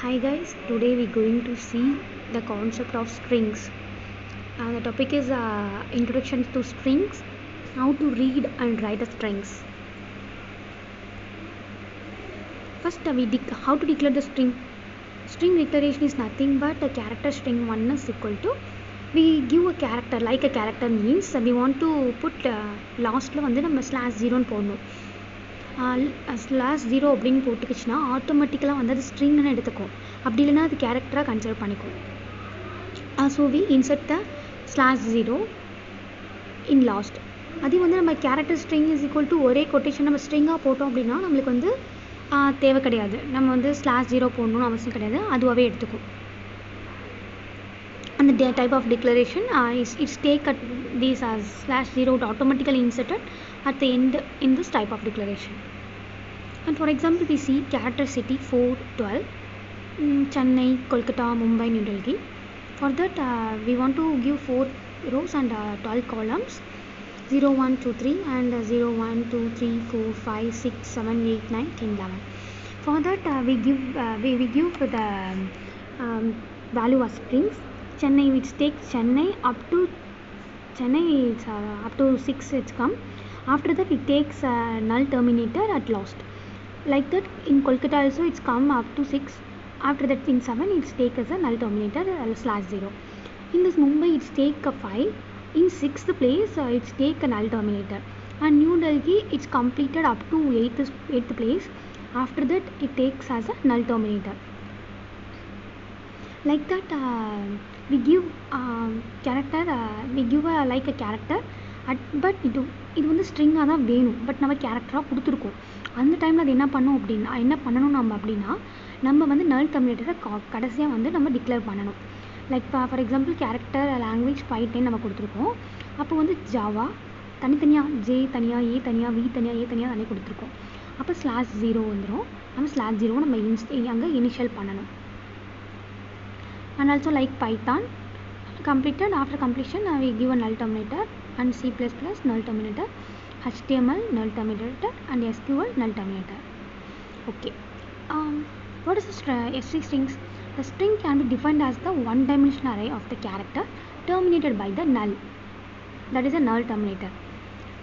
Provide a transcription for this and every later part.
Hi guys, today we're going to see the concept of strings. The topic is introduction to strings, how to read and write the strings. First, how to declare the string. String declaration is nothing but a character string 1 is equal to, we give a character, like a character means we want to put last la vandu நம்ம /0 னு போடணும். /0 அப்படின்னு போட்டுக்கிச்சுன்னா ஆட்டோமேட்டிக்கலாக வந்து அது ஸ்ட்ரிங்னு எடுத்துக்கும். அப்படி இல்லைன்னா அது கேரக்டராக கன்சிடர் பண்ணிக்கும். So we insert the /0 in last. அதே வந்து நம்ம character string is equal to ஒரே கொட்டேஷன் நம்ம ஸ்ட்ரிங்காக போட்டோம் அப்படின்னா நம்மளுக்கு வந்து தேவை கிடையாது. நம்ம வந்து /0 போடணும்னு அவசியம் கிடையாது, அதுவாகவே எடுத்துக்கும். And the type of declaration is take at these as /0 automatically inserted at the end in this type of declaration. And for example, we see character city 412, Chennai, Kolkata, Mumbai, New Delhi. For that we want to give 4 rows and 12 columns, 0 1 2 3 and 0 1 2 3 4 5 6 7 8 9 10 11. For that we give the value as strings. Chennai, which takes Chennai up to 6 it's come. After that it takes null terminator at last. Like that in Kolkata also it's come up to 6. After that in 7 it's take as a null terminator /0. In this Mumbai it's take a 5. In 6th place it's take a null terminator. And New Delhi it's completed up to 8th place. After that it takes as a null terminator. Like that we give character we give like a character but இது வந்து ஸ்ட்ரிங்காக தான் வேணும், but நம்ம கேரக்டராக கொடுத்துருக்கோம். அந்த டைமில் அது என்ன பண்ணணும் நம்ம அப்படின்னா நம்ம வந்து நல் டெர்மினேட்டரை கடைசியாக வந்து நம்ம டிக்ளேர் பண்ணணும். Like for example character language Python நம்ம கொடுத்துருக்கோம். அப்போ வந்து ஜாவா தனித்தனியாக ஜே தனியாக ஏ தனியாக வி தனியாக ஏ தனியாக தனியாக கொடுத்துருக்கோம். அப்போ /0 வந்துடும். நம்ம /0 நம்ம அங்கே இனிஷியல் பண்ணணும். And also like Python completed, after completion we give a null terminator, and C++ null terminator, HTML null terminator and SQL null terminator. Okay, what is the strings? The string can be defined as the one-dimensional array of the character terminated by the null, that is a null terminator.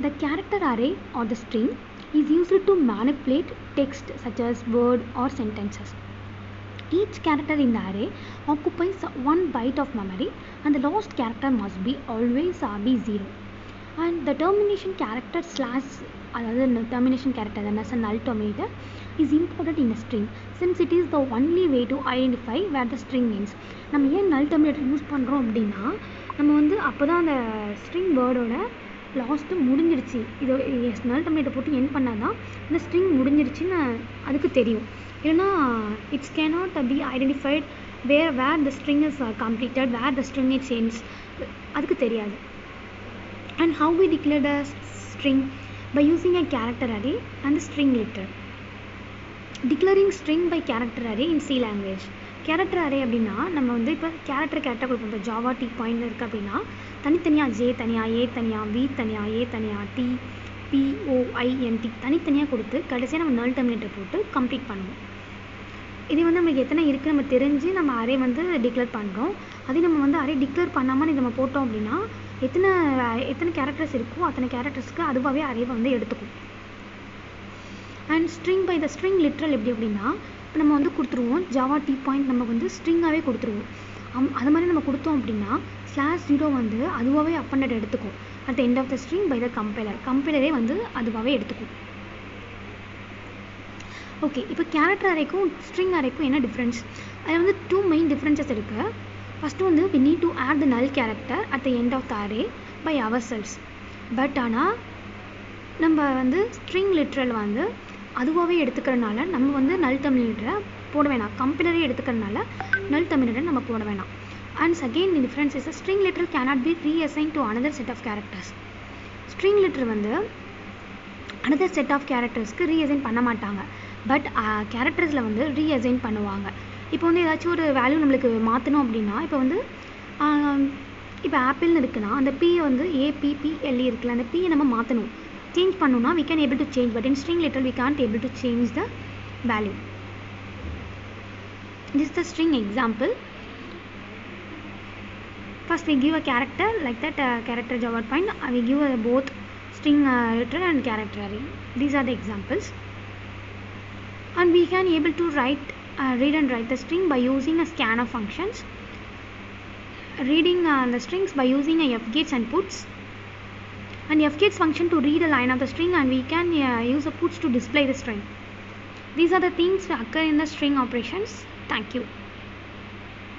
The character array or the string is used to manipulate text such as word or sentences. Each character in the array occupies 1 byte of memory and the last character must be always be 0. And the termination character / termination character as a null terminator is imported in a string since it is the only way to identify where the string ends. நம்ம ஏன் null terminator use பண்ணுறோம் அப்படின்னா நம்ம வந்து அப்போ தான் அந்த string வேர்டோட last முடிஞ்சிருச்சு, இது null terminator போட்டு என் பண்ணால் தான் இந்த ஸ்ட்ரிங் முடிஞ்சிருச்சுன்னு அதுக்கு தெரியும். இல்லைனா it's cannot be identified where the string is completed, where the string it's ends, அதுக்கு தெரியாது. And how we declare the string by using a character array and string literal. Declaring string by character array in C language. Character array அப்படின்னா நம்ம வந்து இப்போ character கொடுப்போம். இப்போ Java D point இருக்குது அப்படின்னா தனித்தனியாக ஜே தனியாக ஏ தனியாக வி தனியாக ஏ தனியாக டி POINT தனித்தனியாக கொடுத்து கடைசியாக நம்ம நல் டெர்மினேட்டர் போட்டு கம்ப்ளீட் பண்ணுவோம். இது வந்து நம்மளுக்கு எத்தனை இருக்குது நம்ம தெரிஞ்சு நம்ம அரே வந்து டிக்ளேர் பண்ணுறோம். அதே நம்ம வந்து அரே டிக்ளேர் பண்ணாமல் நம்ம போட்டோம் அப்படின்னா எத்தனை கேரக்டர்ஸ் இருக்கோ அத்தனை கேரக்டர்ஸ்க்கு அதுவாகவே அரேவை வந்து எடுத்துக்கும். And string by the string literal எப்படி அப்படின்னா இப்போ நம்ம வந்து கொடுத்துருவோம் ஜாவா டி பாயிண்ட் நம்ம வந்து ஸ்ட்ரிங்காகவே கொடுத்துருவோம். அது மாதிரி நம்ம கொடுத்தோம் அப்படின்னா /0 வந்து அதுவாகவே அப்பண்டட் எடுத்துக்கும். at the end of the string by the கம்பைலரே வந்து அதுவாகவே எடுத்துக்கும். ஓகே, இப்போ கேரக்டர் அரேக்கும் ஸ்ட்ரிங் அரேக்கும் என்ன டிஃப்ரென்ஸ்? அதில் வந்து 2 மெயின் டிஃப்ரென்சஸ் இருக்குது. ஃபஸ்ட்டு வந்து we need to add the null character at the end of the array by ourselves. But ஆனால் நம்ம வந்து ஸ்ட்ரிங் லிட்ரல் வந்து அதுவாகவே எடுத்துக்கிறனால நம்ம வந்து நல் டெர்மினேட்டரை போட வேணாம், கம்பைலரே எடுத்துக்கிறனால நல் டெர்மினேட்டரை நம்ம போட வேணாம். And again the difference is a string literal cannot be reassigned to another set of characters. String literal வந்து another set of charactersக்கு reassign பண்ண மாட்டாங்க, பட் கேரக்டர்ஸில் வந்து reassign பண்ணுவாங்க. இப்போ வந்து ஏதாச்சும் ஒரு வேல்யூ நம்மளுக்கு மாற்றணும் அப்படின்னா இப்போ வந்து இப்போ ஆப்பிள்னு இருக்குன்னா அந்த P வந்து APPLE இருக்குல்ல, அந்த P நம்ம மாற்றணும், சேஞ்ச் பண்ணணும்னா we can able to change, but in string literal we can't able to change the value. This is the string example. First we give a character like that, character Java point. We give both string literal and character array. These are the examples. And we can able to read and write the string by using a scanf functions. Reading the strings by using a fgates and puts. And fgates function to read a line of the string, and we can use a puts to display the string. These are the things that occur in the string operations. Thank you.